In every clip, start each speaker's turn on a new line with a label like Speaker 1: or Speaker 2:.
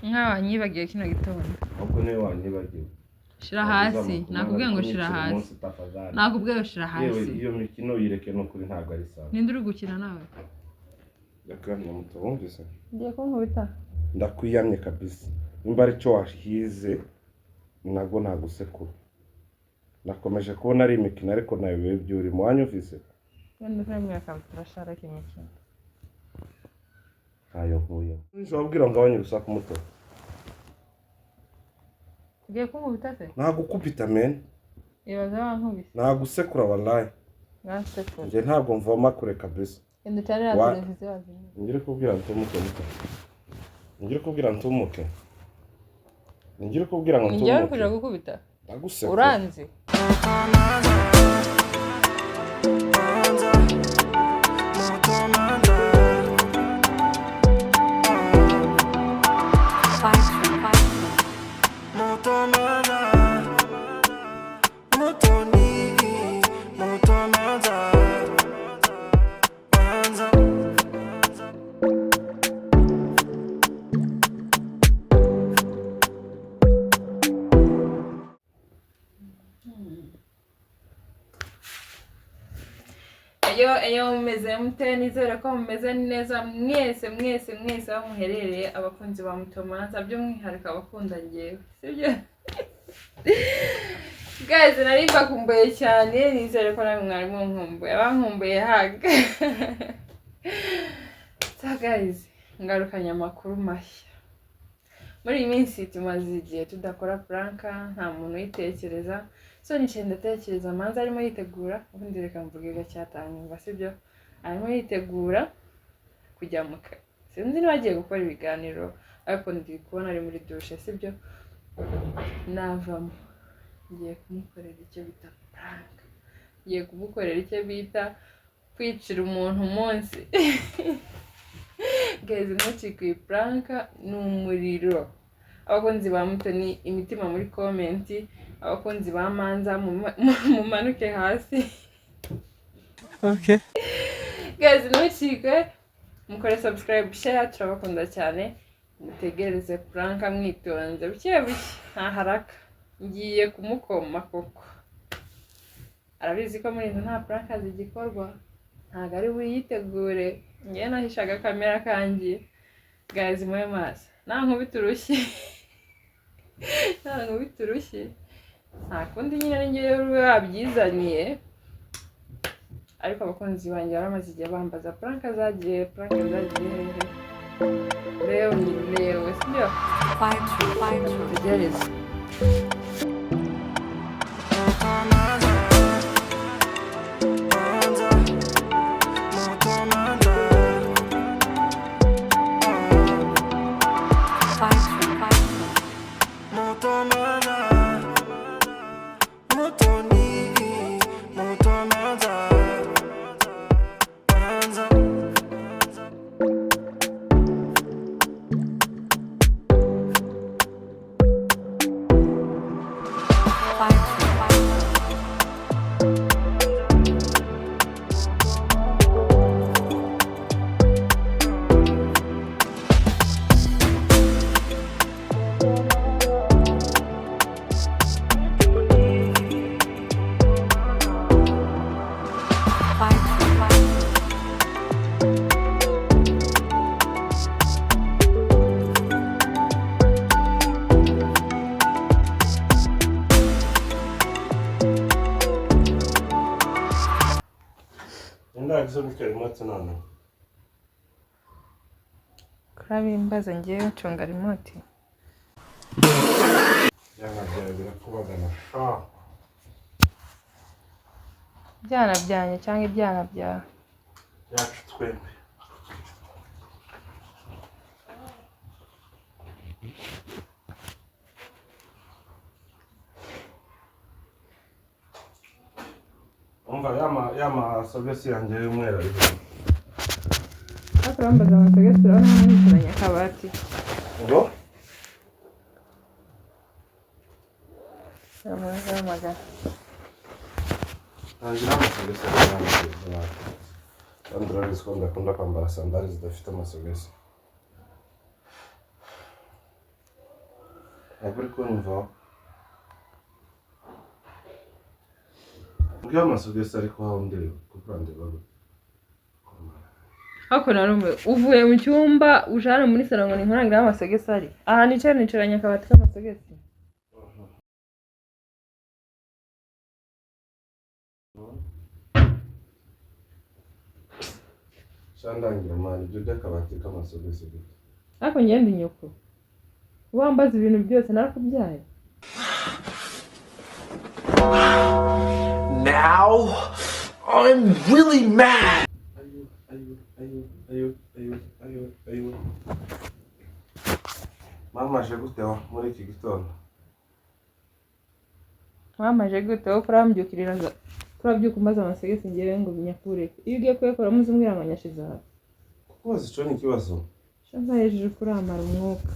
Speaker 1: Nkawanyibagiye kino gitondo.
Speaker 2: Ahubwo niwe wanyibagiwe.
Speaker 1: Shira hasi. Nakubwiye ngo shira hasi. Nakubwiye ngo shira hasi.
Speaker 2: Yewe iyo mikino yireke no kuri ntabwo ari sawa.
Speaker 1: Ninde uri gukina nawe?
Speaker 2: Yakanya muto wumvise?
Speaker 1: Ngiye kunkubita.
Speaker 2: Ndakwiyamye kabisa. Nimba ari cyo wahize nago nagusekura. Nakomeje kubona ari imikino ariko nayo bibe byuri mu wanyumvise.
Speaker 1: Wenda kandi akamfura shara kimikino.
Speaker 2: Ayo nkuye. Nzobwira ngo abanye urusaku muto.
Speaker 1: Ngiye kunkubita se?
Speaker 2: Nagukubita men.
Speaker 1: Ibaza wankubise.
Speaker 2: Nagusekura wallahi.
Speaker 1: Nasekura.
Speaker 2: Nje ntabwo mvoma kure kabisa.
Speaker 1: Ende cyane ya televiziyo wazi.
Speaker 2: Ngire kubwira ntumuke muto. Ngire kubwira ntumuke. Ngire kubwira ngo ntumuke.
Speaker 1: Ngiye kuja gukubita.
Speaker 2: Nagusekura.
Speaker 1: Uranzi. Eyo mumeze mute nizere ko mumeze neza mwese aho muherereye abakunzi ba Mutomanza by'umwihariko abakunda ngewe sibyo guys nari mbakumbuye cyane nizere ko namwe mwari munkumbuye abankumbuye haga so guys ngarukanye amakuru mashya muri iyi minsi tumaze igihe tudakora pranka nta muntu uyitekereza so nicaye ndatekereza Manza arimo yitegura ubundi reka mvuge gacyatanyumva sibyo arimo yitegura kujya mu kazi sinzi niba agiye gukora ibiganiro ariko ndi kubona ari muri douche sibyo navamo ngiye kumukorera icyo bita prank ngiye kumukorera icyo bita kwicira umuntu umunsi guys ntucikwe prank ni umuriro abakunzi ba Mutoni imitima muri comment abakunzi ba Manza mumanuke hasi
Speaker 2: Okay
Speaker 1: guys ntucikwe mukore subscribe share turabakunda cyane mutegereze prank mwitonze buke nta haraka ngiye kumukoma koko arabizi ko muri nta prank zigikorwa ntago ari wiyitegure ngiye nahishaga kamera kangiye guys mwe maso nankubita urushyi nta kundi nyine ngiye wabyizaniye ariko abakunzi banjye baramaze igihe bambaza prank zagiye rero sibyo tugereze kurabimbaza ngiye ncunga remote byana byanye cyangwa ibyana byawe
Speaker 2: yacu twembi umva yama sogesi yanjye y'umweru ariko
Speaker 1: akurambaza amasogesi urabona n'icyanya akabati
Speaker 2: ngo
Speaker 1: amagana
Speaker 2: ntangira amasogesi yanjye kandi urabizi ko ndakunda kwambara sandali zidafite amasogesi ntabwo uri kumva ubwo amasogisi ariko aho ndeba kuko ndeba
Speaker 1: hako narume uvuye mu cyumba ujana muri salon ngo ninkorangira amasogisi ari aha nicaranye akabati k'amasogisi
Speaker 2: shandangira mani ibyo by'akabati k'amasogisi gute
Speaker 1: ariko ngende nyoko wambaza ibintu byose narakubyaye.
Speaker 3: Now I'm really mad.
Speaker 2: Ayo. Mama aje gute muri iki gitondo?
Speaker 1: Mama aje gute wo kurambyukirira turabyuka umbaza amasogisi ngewe ngo binyakure. Iyo ugiye kuyakora muzumbwira ngo nyashize aha.
Speaker 2: Kuko zico ni kibazo.
Speaker 1: Shamba hejuru kuramara umwuka.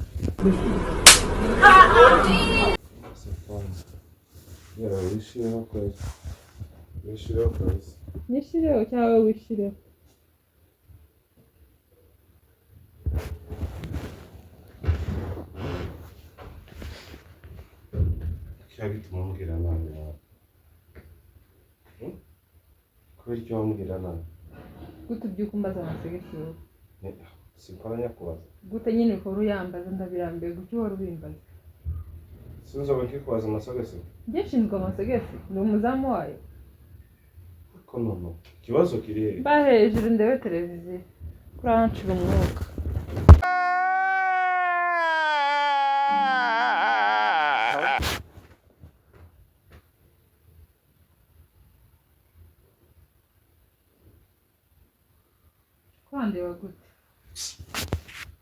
Speaker 2: Yara wishireho kwezi. Wishireho kwezi.
Speaker 1: Nishireho cyangwa wishireho.
Speaker 2: Kya gituma umbwira nabi nawe. Kubera icyo wambwira nabi.
Speaker 1: Gute ubyuka umbaza amasogisi wowe?
Speaker 2: Sikora nyakubaza.
Speaker 1: Gute nyine ko uruyambaza ndabirambiye gucyo wari ubimbaza.
Speaker 2: Sinzobe kikubaza amasogisi.
Speaker 1: Njye nshinzwe amasogisi ni umuzamu wayo.
Speaker 2: Ko nono ikibazo kiri he?
Speaker 1: Mba hejuru ndebe televiziyo kuranshira umwuka. Kwandeba gute?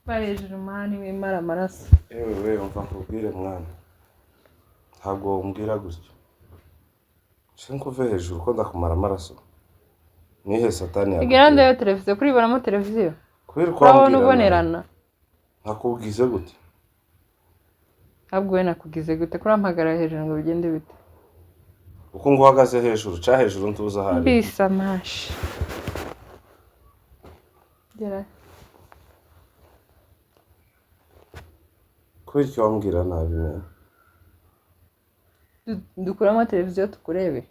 Speaker 1: Mba hejuru mani wimara amaraso.
Speaker 2: Ewe umva nkubwire mwana. Ntabwo umbwira gutyo. Shinkuve hejuru ko ndakumara amaraso. Nihe satani yawe?
Speaker 1: Igera ndebe televiziyo kuribonamo televiziyo.
Speaker 2: Kubera ko wambwira
Speaker 1: ubonerana.
Speaker 2: Nakubwize gute?
Speaker 1: Ahubwo we nakugize gute kurampagara hejuru ngo bigende bite?
Speaker 2: Uko ngo uhagaze hejuru ca hejuru ntuza hari.
Speaker 1: Bisa mashi. Gera.
Speaker 2: Kubera ko wambwira nabi mwana.
Speaker 1: Dukuramo televiziyo tukurebe.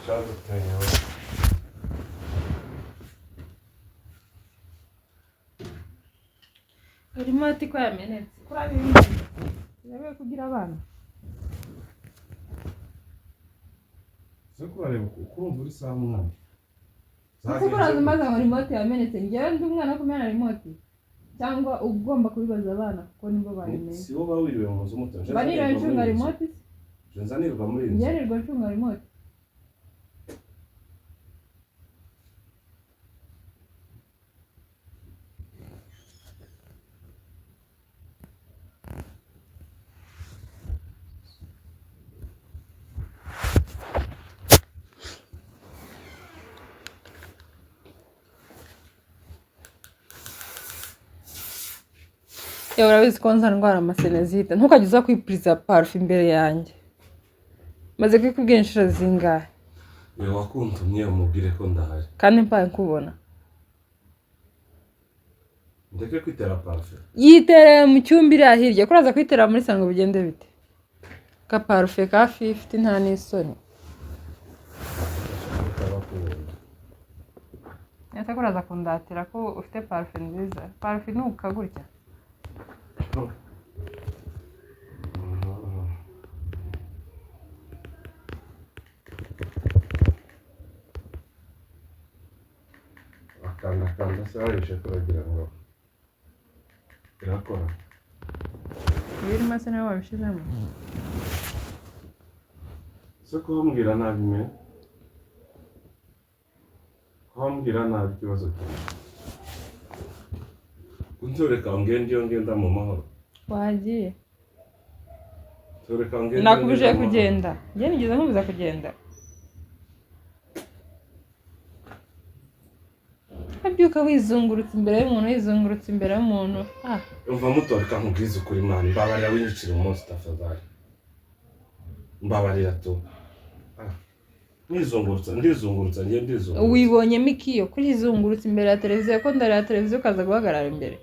Speaker 2: Shaje tenyo.
Speaker 1: Remote ko yamenetse. Kurabe ibintu. Yabe kugira abana.
Speaker 2: Siko areba ukumva uri sa mwana.
Speaker 1: Siko kuraza maza ngo remote yamenetse. Ngewe ndi umwana kumena remote. Cyangwa ugomba kubibaza abana kuko nibo bayimenye.
Speaker 2: Si bo bawiriwe mu nzu muto.
Speaker 1: Banira ncunga remote.
Speaker 2: Nzanirwa muri inzu.
Speaker 1: Ngerirwa ncunga remote. Urabizi ko nza ndwara amasenezite ntukajye uza kwipuriza parufe imbere yanjye maze kwikubwira inshuro zingahe
Speaker 2: Wewe wakuntumye umubwire ko ndahari
Speaker 1: kandi mpaye nkubona
Speaker 2: ndeke kwitera parufe
Speaker 1: yitereye mu cyumba iri ahirya kuraza kwitera muri sango bigende bite ka parufe ka 50 nta n'isoni Neta kuraza kundatira ko ufite parufe nziza parufe nuka gutya
Speaker 2: Akanda se waje kuragira ngo irakora
Speaker 1: biri mase nawe wabishizemo
Speaker 2: Soko mbwira nabi me ko mbwira nabi kibazo cyawe Kuntoreka ngenda mu mahoro
Speaker 1: wagiye
Speaker 2: Toreka ngenda
Speaker 1: nakubije kugenda nge nigeze nkubuza kugenda Abyuka wizungurutse imbere y'umuntu
Speaker 2: Umva mutoreka nkubwiza ukuri mwana mbabarira winyicira umunsi tafadhali Mbabarira tu ndizungurutsa
Speaker 1: Wibonyemo ikiyo kuri izungurutse imbere ya televiziyo ko ndara ya televiziyo kaza guhagarara imbere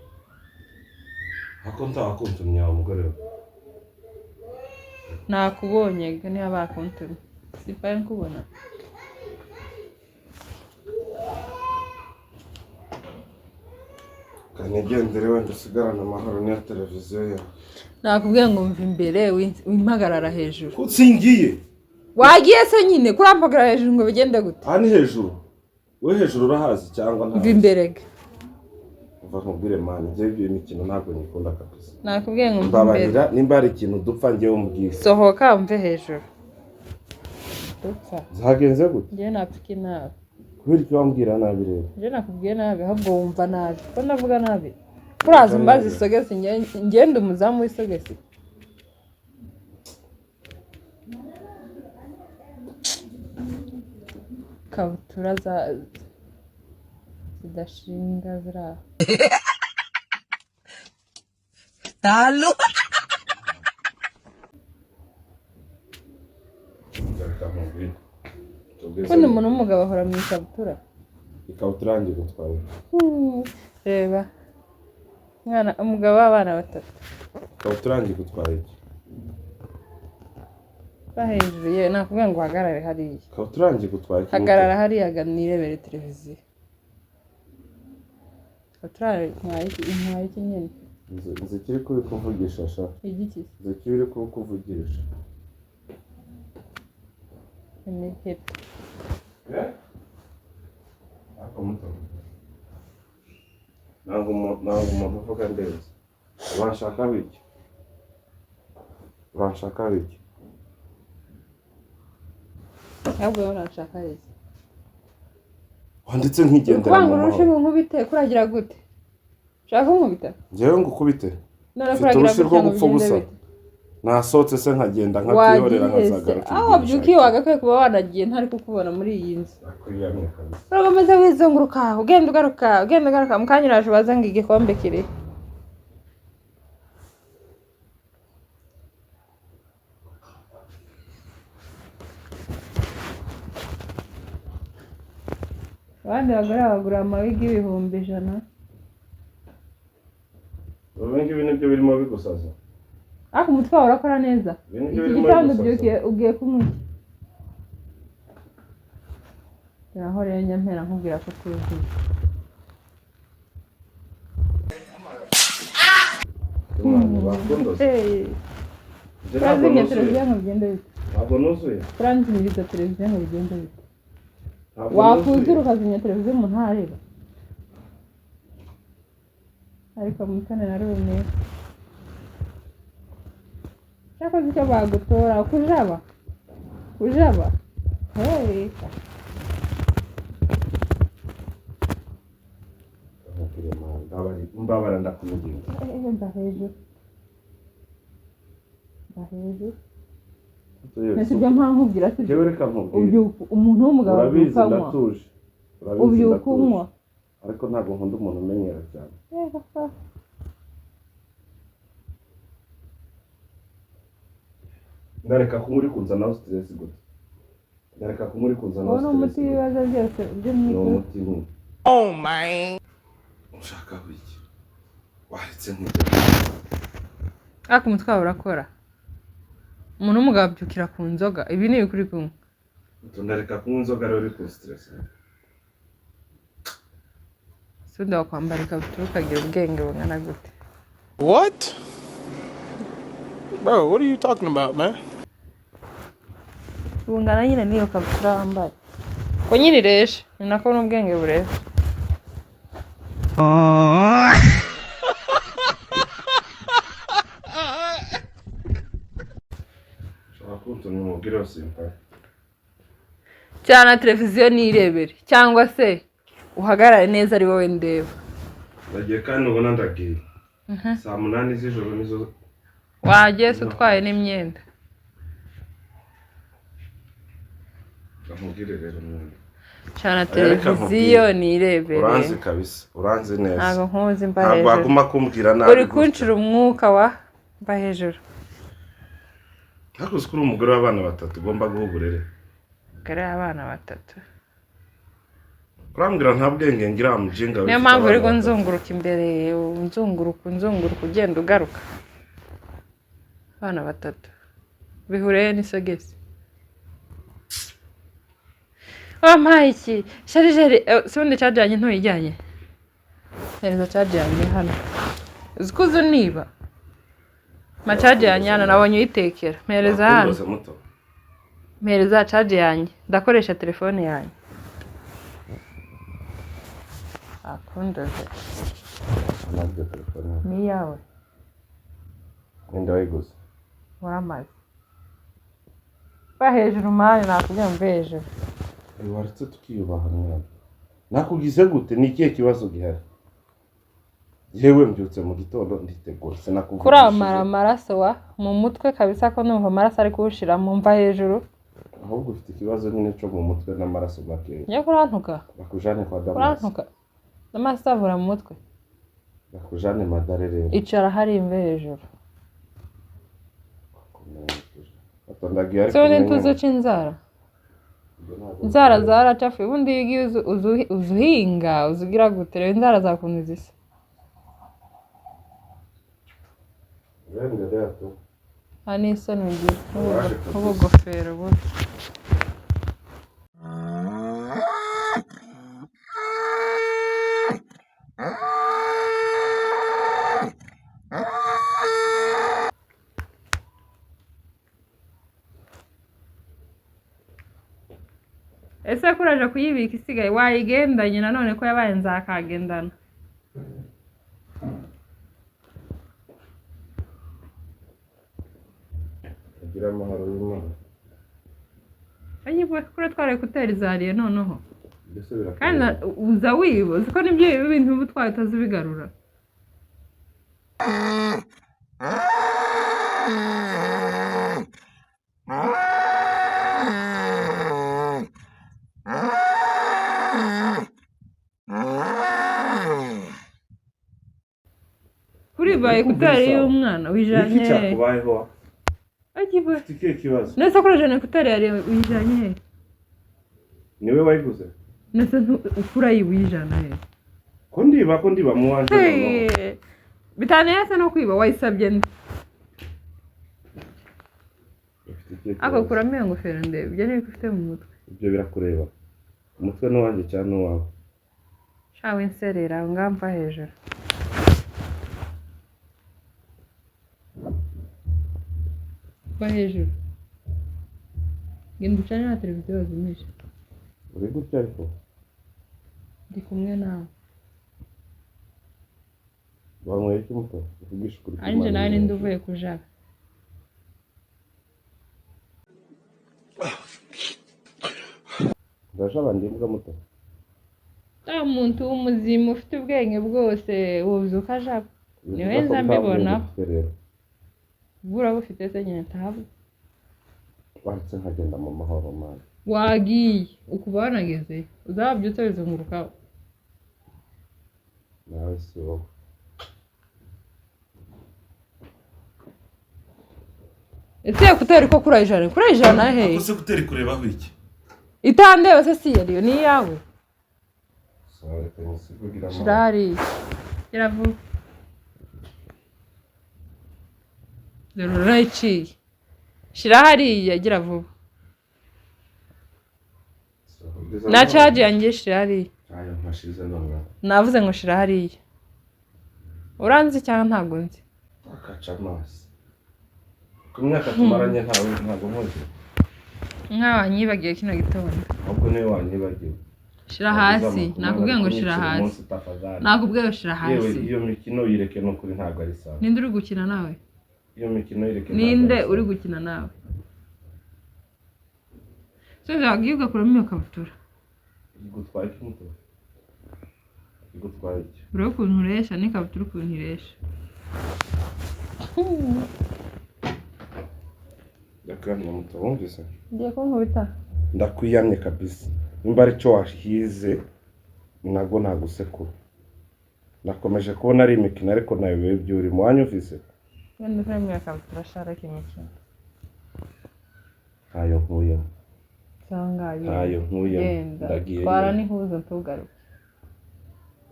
Speaker 2: Akonta wakuntumye wa mugore we.
Speaker 1: nakubonye niba bakuntumye sipaye nkubona
Speaker 2: Kanigendere wenda usigarana amahoro n'iyo televiziyo yawe.
Speaker 1: nakubwiye ngo mva imbere wimpagarara hejuru
Speaker 2: Utsingiye.
Speaker 1: wagiye se nyine kurampagarara hejuru ngo bigende gute
Speaker 2: Ani hejuru. We hejuru urahazi cyangwa nta.
Speaker 1: mva imbere
Speaker 2: Uva nkubwire mani njye ibyo mikino ntabwo nyikunda kabisa.
Speaker 1: nakubwiye ngo mva imbere
Speaker 2: Mbabarira nimba hari ikintu dupfa njye umbwire.
Speaker 1: sohoka mve hejuru dupfa
Speaker 2: Zagenze gute?
Speaker 1: njye napfike nabi
Speaker 2: Kubera iki wambwira nabi rero?
Speaker 1: njye nakubwiye nabi ahubwo wumva nabi ko ndavuga nabi kuraza umbaza isogesi ngende umuzamu w'isogesi kabutura zidashinga ziraho
Speaker 4: Talo.
Speaker 1: ubundi umuntu w'umugabo ahora mu ikabutura
Speaker 2: Ikabutura yanjye gutwaye.
Speaker 1: reba umugabo w'abana 3
Speaker 2: Ikabutura yanjye gutwaye.
Speaker 1: hejuru ye nakubwiye ngo uhagarare hariya
Speaker 2: Ikabutura yanjye gutwaye.
Speaker 1: hagarara hariya nirebere televiziyo ikabutura intwaye iki nyine
Speaker 2: Nzi kiri kuri kuvugisha sha.
Speaker 1: igiki
Speaker 2: Nzi kiri kuri kuvugisha.
Speaker 1: imihete
Speaker 2: Ako muto. Ntabwo uvuga ndetse. Urashaka biki? Urashaka biki?
Speaker 1: ahubwo urashaka iki
Speaker 2: Wanditse nkigendera
Speaker 1: kwanga urushe nkubite kuragira gute ushaka nkubita
Speaker 2: njyewe ngukubite
Speaker 1: none
Speaker 2: mfite
Speaker 1: kuragira
Speaker 2: urushyi rwo
Speaker 1: gute
Speaker 2: gupfa ubusa nasohotse se nkagenda nkatihorera nkazagaruka
Speaker 1: aho wabyukiye wagakwiye kuba wanagiye ntari kukubona muri iyi nzu
Speaker 2: akwiyamye kabisa
Speaker 1: uragomeza wizunguruka ugenda ugaruka mu kanya uraje ubaza ngo igikombe kiri abandi bagore bagura amawigi y'ibihumbi 100
Speaker 2: ubundi ibi nibyo birimo bigusaza
Speaker 1: ariko umutwe wawe urakora neza iki gitondo ugiye kunywa naho rero nyampera nkubwira ko tuzuye Turazimya televiziyo ngo bigende bite
Speaker 2: ntabwo nuzuye
Speaker 1: turanzimiriza televiziyo ngo bigende bite wakuzura ukazimya televiziyo umuntu ntareba ariko mutane na rumwe cyakoze icyo bagutora kujaba hey
Speaker 2: mbabara ndakumugira
Speaker 1: ndahejuru nasibyo mpamubwira ati
Speaker 2: jewe reka nkubwire
Speaker 1: umuntu w'umugabo
Speaker 2: urabizi ndatuje
Speaker 1: ubyuka unywa
Speaker 2: ariko ntabwo nkunda umuntu umenyera cyane ndareka kumuri kunzanaho stress gute ndareka kumuri kunzanaho stress
Speaker 1: umuti w'ibibazo byose byo mu
Speaker 2: ni umuti ni
Speaker 4: Oh man.
Speaker 2: ushaka biki waretse nk'ibyo
Speaker 1: ariko umutwe wawe urakora umuntu w'umugabo abyukira ku nzoga ibi ni ibikuri kumwe
Speaker 2: ndareka kunywa inzoga rero uri ku stress
Speaker 1: sundi wakwambara ikabutura ukagira ubwenge bungana gute
Speaker 3: What? Bro, what are you talking about, man?
Speaker 1: bungana nyine n'iyo kabutura wambaye ko nyine ireshe ni nako n'ubwenge bureba
Speaker 2: ushobora kuntumya umubwire wose impaka
Speaker 1: cyane televiziyo nirebere cyangwa se uhagarare neza ari wowe ndeba
Speaker 2: ndagiye kandi ubona ndagiye 8 z'ijoro nizo
Speaker 1: wagiye se utwaye n'imyenda
Speaker 2: ndamubwire rero mwene
Speaker 1: cyane televiziyo nirebere
Speaker 2: uranzi kabisa uranzi neza
Speaker 1: ntabwo nkuzi mba
Speaker 2: ntabwo
Speaker 1: hejuru
Speaker 2: waguma kumbwira nabi
Speaker 1: uri kunshira umwuka wa mba hejuru
Speaker 2: ariko uzi ko uri umugore w'abana 3 ugomba guha uburere
Speaker 1: umugore w'abana 3
Speaker 2: kurambwira nta bwenge ngira mujinga.
Speaker 1: Niyo mpamvu rero nzunguruka imbere, nzunguruka ugenda ugaruka. Abana batatu bihuriye n'isogesi. Wampaye iki? Sharijeri sibundi charge yanjye ntuyijyanye. Hereza charge yanjye hano. Uzikuzo niba. Ma charge yanjye hano nabonye uyitekera. Mpereza hano. Mpereza charge yanjye. Ndakoresha telefone yanjye. Akundaze.
Speaker 2: Nabyo telefone.
Speaker 1: Ni yawe.
Speaker 2: Ninde wayiguze?
Speaker 1: Waramaze. Ba hejuru mani nakujya mve hejuru.
Speaker 2: Waretse tukiyubaha mwana. Nakugize gute? Ni ikihe kibazo gihari? Yewe mbyutse mu gitondo nditegura sinakuvuga.
Speaker 1: Kuramara amaraso wa mu mutwe kabisa ko numva amaraso ari kushira mu mva hejuru.
Speaker 2: Ahubwo ufite ikibazo nyine cyo mu mutwe n'amaraso make.
Speaker 1: Yo kurantuka.
Speaker 2: Bakujane kwa Damas.
Speaker 1: Kurantuka. Damas avura mu mutwe.
Speaker 2: Bakujane madare rero.
Speaker 1: Icara hari imve hejuru.
Speaker 2: Atondagiye ariko.
Speaker 1: So ntuzuca inzara. Inzara zaracafu ubundi yigiye uzuhinga uzugira gutere inzara zakuntu zisa.
Speaker 2: Wende dato.
Speaker 1: Ani isoni ngiye. Ubu gofero bu. Ese kuraje kuyibika isigaye wayigendanye nanone ko yabaye nzakagendana.
Speaker 2: Agira amahoro y'Imana.
Speaker 1: Ayibwe kure tware kutera izariye noneho.
Speaker 2: Mbese birakora.
Speaker 1: Kandi uza wibuze ko nibyo ibintu ubu twahitaze bigarura. Kuri baye kutari y'umwana wijanye.
Speaker 2: Iki cyakubayeho?
Speaker 1: Ayibwe.
Speaker 2: Tikiye kibazo.
Speaker 1: Nese kurajane kutari yari wijanye.
Speaker 2: Niwe wayiguze?
Speaker 1: Nese ukura yiwijana he.
Speaker 2: Ko ndiba mu wanje noneho.
Speaker 1: Bitane yase no kwiba wayisabye nde. Ako kuramiye ngofero ndebe byo ni kufite mu mutwe.
Speaker 2: Ibyo birakureba. Umutwe no wanje cyane wawe.
Speaker 1: Shawe inserera ngamva hejuru. Ba hejuru. Genda ucane na televiziyo wazimisha.
Speaker 2: Uri gutya ariko?
Speaker 1: Ndi kumwe nawe.
Speaker 2: Wanyweye iki muto? Uvugisha kuri.
Speaker 1: Anje nawe ninde uvuye kujaga.
Speaker 2: Ndashaba ndimbwa muto.
Speaker 1: Ta muntu w'umuzimu ufite ubwenge bwose wozuka jaga. Niwe nza mbibona. Bura bufite se nyine tabu.
Speaker 2: Waretse nkagenda mu mahoro mani.
Speaker 1: Wagiye ukuba wanageze uzabyutse bizungurukaho.
Speaker 2: Nawe si wowe.
Speaker 1: Ese kutari ko kurayijana he?
Speaker 2: Ese kutari kurebaho iki?
Speaker 1: Itandeba se si yariyo ni yawe.
Speaker 2: Sare pensi kugira ama.
Speaker 1: Shirari. Kiravu. Zeruraichi. Shirari yagira vuba. Na charge yanjye shirari.
Speaker 2: Ayo mashize nonga.
Speaker 1: Navuze ngo shirari. Uranzi cyangwa ntago nzi.
Speaker 2: Akaca amazi. Ku myaka tumaranye ntago nkoze.
Speaker 1: Wanyibagiye kino gitondo.
Speaker 2: Ahubwo niwe wanyibagiye.
Speaker 1: Shira hasi. Nakubwiye ngo shira hasi. Nakubwiye ngo shira hasi.
Speaker 2: Yewe iyo mikino yireke no kuri ntago ari sawa.
Speaker 1: Ninde uri gukina nawe?
Speaker 2: Iyo mikino yireke.
Speaker 1: Ninde uri gukina nawe? Sasa wagiuka kurumia kabutura.
Speaker 2: Igutwaye iki muto? Igutwaye iki?
Speaker 1: Uro kunturesha ni kabutura kuntiresha.
Speaker 2: Yakanya muto wumvise?
Speaker 1: Ngiye kunkubita.
Speaker 2: Ndakwiyamye kabisa. Nimba ari cyo washize nago nagusekura. Nakomeje kubona ari imikino ariko nayo bibyo uri mwanya ufise.
Speaker 1: Wenda kurumia kabutura shara kimikino.
Speaker 2: Ayo huye.
Speaker 1: Sanga
Speaker 2: ntayo nkuye ndagiye
Speaker 1: twara n'ihuzo tugaruka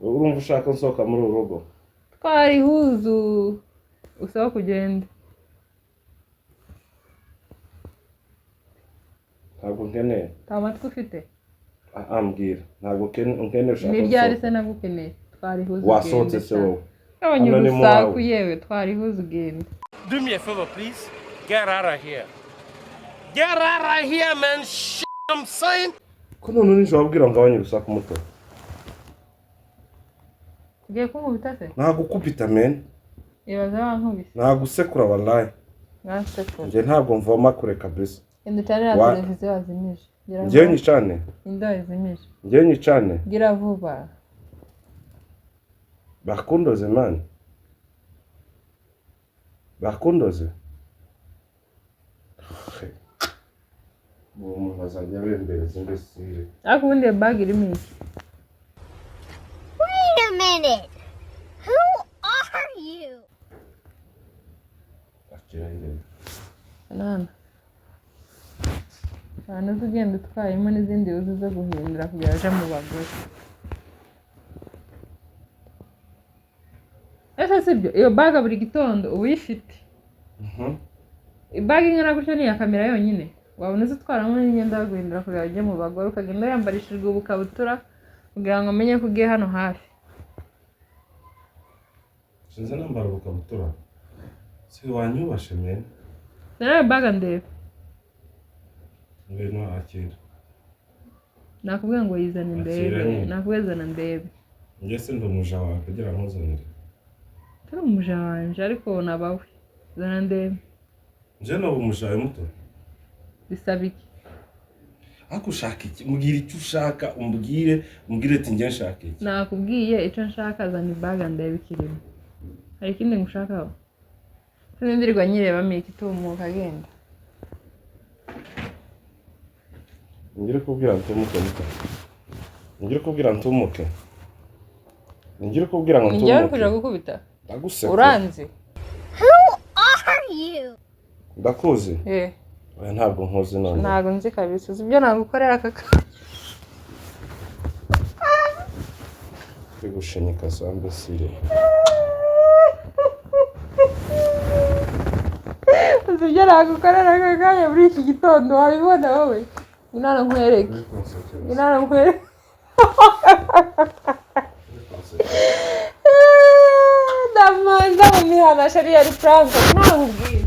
Speaker 2: urumva ushaka nsohoka muri urugo
Speaker 1: twara ihuzu usaba kugenda
Speaker 2: ntabwo nkeneye
Speaker 1: nta matwi ufite
Speaker 2: ambwira ntabwo nkeneye ushaka
Speaker 1: ni ryari se nagukeneye twara ihuzu
Speaker 2: wasohotse se wowe
Speaker 1: abanyurusaku yewe twara ihuzu ugenda
Speaker 3: Do me a favor, please. Get out of here. Get out of here, man. Shit, I'm saying.
Speaker 2: ko none nijoro wabwira ngo abanye urusaku muto
Speaker 1: ugiye kunkubita se
Speaker 2: nagukubita men
Speaker 1: ibaza wankubise
Speaker 2: nagusekura wallahi
Speaker 1: ngasekura
Speaker 2: nje ntabwo mvoma kure kabisa
Speaker 1: indi cyane ya televiziyo wazimije
Speaker 2: ngewe nyicane
Speaker 1: inda yazimije
Speaker 2: ngewe nyicane
Speaker 1: gira vuba
Speaker 2: bakundoze man bakundoze umuntu azajya bembereza imbesire
Speaker 1: ariko ubundi bag irimo iki
Speaker 5: Wait a minute. Who are you?
Speaker 2: akira ingene
Speaker 1: nana abantu ugenda utwayemo n'izindi uzi zo guhindura kugira aje mu bagore ese sibyo iyo bag buri gitondo uba uyifite ibag ingana gutyo ni iya kamera yonyine wabona uzitwaramo n'imyenda yo guhindura kugira ajye mu bagore ukagenda yambarishijwe ubukabutura kugira ngo amenye ko ugiye hano hafi
Speaker 2: sinzi nambara ubukabutura si wanyubashe men
Speaker 1: nawe bag ndebe
Speaker 2: ngwino akira
Speaker 1: nakubwiye ngo yizane ndebe nakubwezana ndebe
Speaker 2: njye se ndi umuja wawe kugira ngo uzanire
Speaker 1: turi umuja wanje ariko nabawe zana ndebe
Speaker 2: nje no umuja muto
Speaker 1: bisaba iki
Speaker 2: ako ushaka iki mbwira icyo ushaka umbwire ati njye nshaka iki
Speaker 1: nakubwiye icyo nshaka zana ibag ndebe ikirimo hari ikindi ngushakaho sindirirwa nyirebamo ikitumuka agenda
Speaker 2: ngire kubwira ntumuke muto ngire kubwira ntumuke ngire kubwira ngo ntumuke
Speaker 1: njyewe kuja gukubita
Speaker 2: ndaguseka
Speaker 1: uranzi
Speaker 5: Who are you?
Speaker 2: ndakuzi oya ntabwo nkuzi none
Speaker 1: ntabwo nzi kabisa uzi ibyo nagukorera kaka
Speaker 2: bigushenyeka sambe sire
Speaker 1: uzi ibyo nagukorera kaka muri iki gitondo wabibona wowe inana nkwereke inana nkwereke ndamanza mu mihana shari yari franco ntakubwira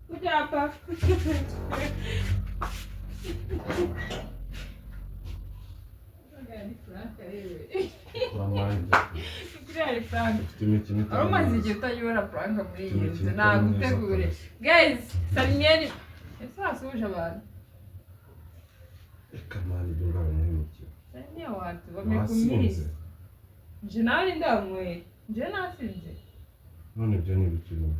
Speaker 1: kucyapa umaze igihe utajya franco muri iyi nzu nagutegure guys salimiyeni ese wasuje abantu
Speaker 2: reka mani ibyo ngabo muhimukira
Speaker 1: salimiya watu bamekumiriza nje nawe ni ndamweye nje nasinze
Speaker 2: none ibyo ni ibikirimo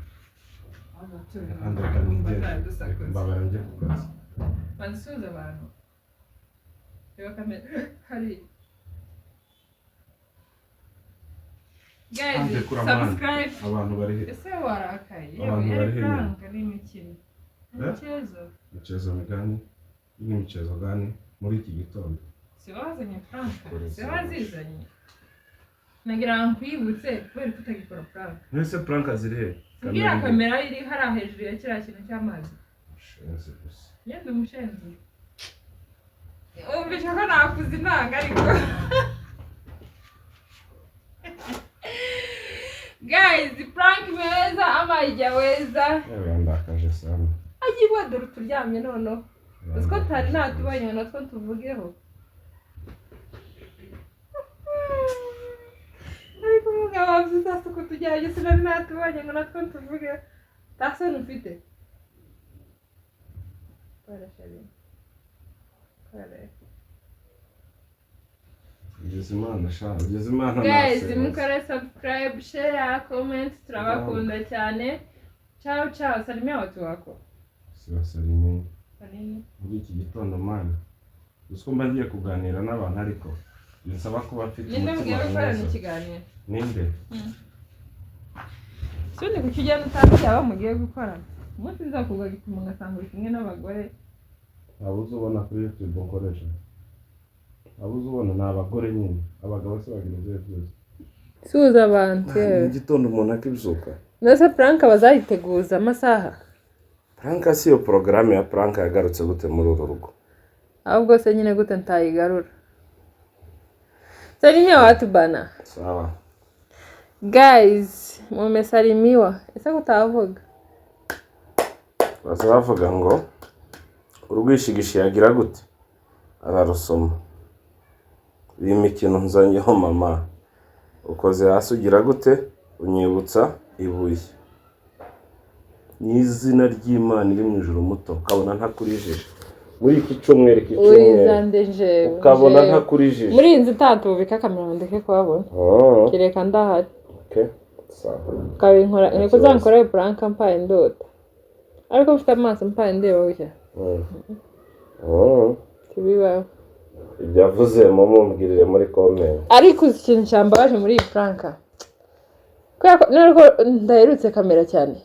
Speaker 2: kandi reka nigende mbabara njye ku kazi
Speaker 1: bansuhuza abantu reba kamera hari guys subscribe
Speaker 2: abantu bari he
Speaker 1: ese warakaye
Speaker 2: Abantu bari he?
Speaker 1: franka ni imikino
Speaker 2: michezo migani ni michezo gani muri iki gitondo
Speaker 1: si wazanye franka si wazizanye nagira ngo nkwibutse kubera ko utagikora franka
Speaker 2: mwese pranka ziri he
Speaker 1: mbwira kamera iri hariya hejuru ya kiriya kintu cy'amazi
Speaker 2: shenze gusa
Speaker 1: yenda umushenzi umvisha ko nakuze intanga ariko guys prank meza ama ijaweza
Speaker 2: yewe ndakaje sana
Speaker 1: agiye dore turyamye noneho usko tari natubanye natwo tuvugeho ariko umugabo wavuze asuko tujyanye sinari natubanye ngo natwo tuvuge tasoni ufite
Speaker 2: ugeze imana
Speaker 1: guys mukore subscribe share comment turabakunda cyane ciao ciao salimia watu wako
Speaker 2: sibasalimye
Speaker 1: kanini
Speaker 2: muri iki gitondo mani usko mba ngiye kuganira n'abantu ariko bisaba kuba afite
Speaker 1: ninde mbwiye gukorana ikiganiro
Speaker 2: ninde
Speaker 1: sundi kuki ugenda utazi aba mugiye gukorana umunsi nzakubwa gituma ugasanga uri kumwe n'abagore
Speaker 2: abuze ubona kuri YouTube ukoresha. Abuze ubona ni abagore nyine. Abagabo se bagira ibyo byose.
Speaker 1: Suza abantu.
Speaker 2: Mu gitondo umuntu akibyuka.
Speaker 1: Nose prank bazayiteguza amasaha.
Speaker 2: Prank si yo porogaramu ya prank yagarutse gute muri uru rugo.
Speaker 1: Ahubwo se nyine gute ntayigarura. Salimia watu bana.
Speaker 2: Sawa.
Speaker 1: Guys, mumesalimiwa. Ese kutavuga.
Speaker 2: Bavuga ngo urwishigishi yagira gute? Ararusoma. Iyi mikino nzanyeho mama. Ukoze hasi ugira gute? Unyibutsa ibuye. Ni izina ry'Imana iri mu ijuru muto. Ukabona ntakurijije. Muri iki cyumweru
Speaker 1: Uyizandeje.
Speaker 2: Ukabona ntakurijije.
Speaker 1: Muri inzi tatubika kamera ndeke kubabona. Kireka ndahari.
Speaker 2: Okay. Sawa.
Speaker 1: Kabinkora niko zankora prank mpaye ndota. Ariko mfite amaso mpaye ndeba bushya. Kibibaho.
Speaker 2: Ibyavuze mumbwirire muri comment.
Speaker 1: Ariko ikintu cyambabaje muri iyi prank. Nariko ndaherutse kamera cyane.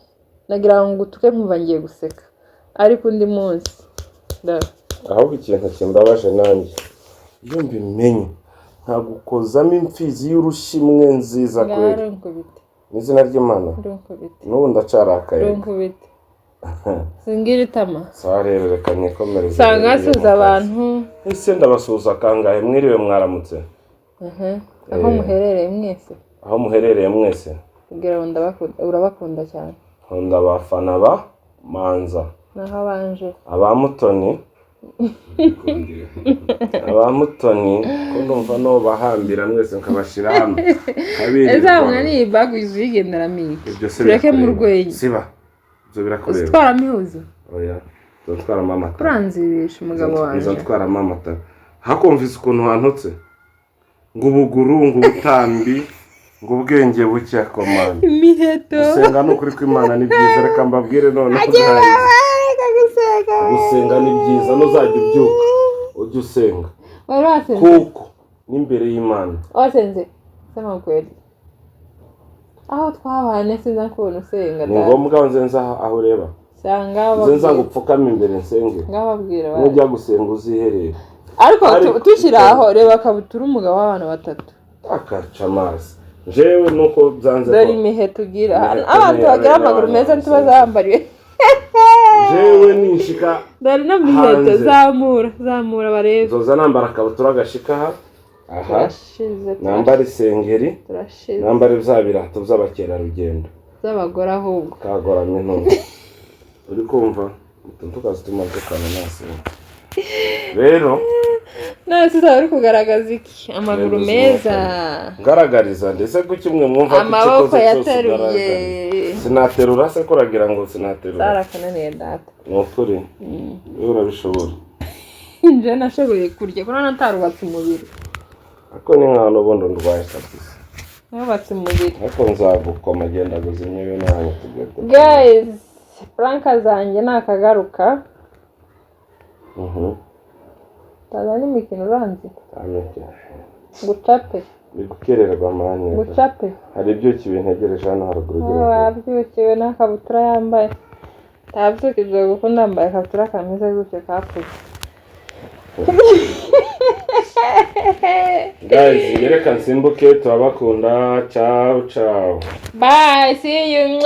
Speaker 1: Nagira ngo utuke nkumva ngiye guseka. Ariko undi munsi.
Speaker 2: Ahubwo ikintu kimbabaje nanjye. Iyo mbimenye ntagukozamo imfizi y'urushimwe nziza kweli. N'izina ry'Imana. N'ubu ndacarakaye. Singira itama. Sawa rero reka nikomereze.
Speaker 1: Sanga suza abantu.
Speaker 2: Ese ndabasuza kangahe mwiriwe mwaramutse.
Speaker 1: Aho muherereye mwese.
Speaker 2: Aho muherereye mwese.
Speaker 1: Kugira ngo ndabakunda urabakunda cyane.
Speaker 2: Ndabafana ba Manza.
Speaker 1: Naho abanje.
Speaker 2: Abamutoni. Abamutoni ko ndumva no bahambira mwese nkabashira hamwe. Kabiri.
Speaker 1: Ezamwe ni bagu izigendera miki. Tureke mu rwenye.
Speaker 2: Siba. Zo birakorera.
Speaker 1: Twara mihuzo.
Speaker 2: Oya. Twara mama.
Speaker 1: Kuranzibisha umugabo wanje.
Speaker 2: Twara mama ta. Hakumvise ukuntu hantotse. Ngo ubuguru ngo ubutambi ngo ubwenge buke akomana.
Speaker 1: Imiheto.
Speaker 2: Gusenga no kuri kw'Imana ni byiza reka mbabwire none. Gusenga ni byiza nuzajya ubyuka ujye usenga. Kuko n'imbere y'Imana.
Speaker 1: Wasenze. Sema kweli. Aho twabane sinza kubona usenga.
Speaker 2: Ni ngombwa nzenza aho ureba.
Speaker 1: Sanga
Speaker 2: nzenza gupfukama imbere nsenge.
Speaker 1: Ngababwira bari.
Speaker 2: Nujya gusenga uziherere.
Speaker 1: Ariko tushira aho reba kabutura umugabo w'abantu batatu.
Speaker 2: Akaca amazi. Jewe nuko byanze ko.
Speaker 1: Dore imiheto ugira. Abantu bagira amaguru meza ntibazambariye.
Speaker 2: Jewe nishika.
Speaker 1: Dore no miheto zamura barebe.
Speaker 2: Zoza nambara kabutura gashika aha. Aha. Nambara isengeri. Nambara birato by'abakera rugendo.
Speaker 1: Z'abagore ahubwo.
Speaker 2: Kagoramye none. Uri kumva? Tukazi tumaze kana nase. Rero
Speaker 1: nase uri kugaragaza iki amaguru meza.
Speaker 2: Ngaragariza ndetse ko kimwe mwumva
Speaker 1: amaboko yateruye.
Speaker 2: Sinaterura se kuragira ngo sinaterura.
Speaker 1: Sarakananiye data.
Speaker 2: Nukuri. Urabishobora.
Speaker 1: Nje nashoboye kurya kuko natarubatse umubiri.
Speaker 2: Ako ni nkano bondo ndwaye kabisa.
Speaker 1: Nabatse umubiri.
Speaker 2: Ako nzagukoma agenda guzimyewe nawe tugete.
Speaker 1: Guys, prank zanjye nakagaruka. Tazani mikino ranzi.
Speaker 2: Ameke.
Speaker 1: Gucape.
Speaker 2: Bigukererwa amanya.
Speaker 1: Gucape.
Speaker 2: Hari ibyo kibintegereje hano haruguru.
Speaker 1: Wabyukiwe n'akabutura yambaye. Tabyukije gukunda yambaye akabutura kameze gutyo kapfuye.
Speaker 2: Guys, reka nsimbuke turabakunda. Ciao ciao.
Speaker 1: Bye, see you.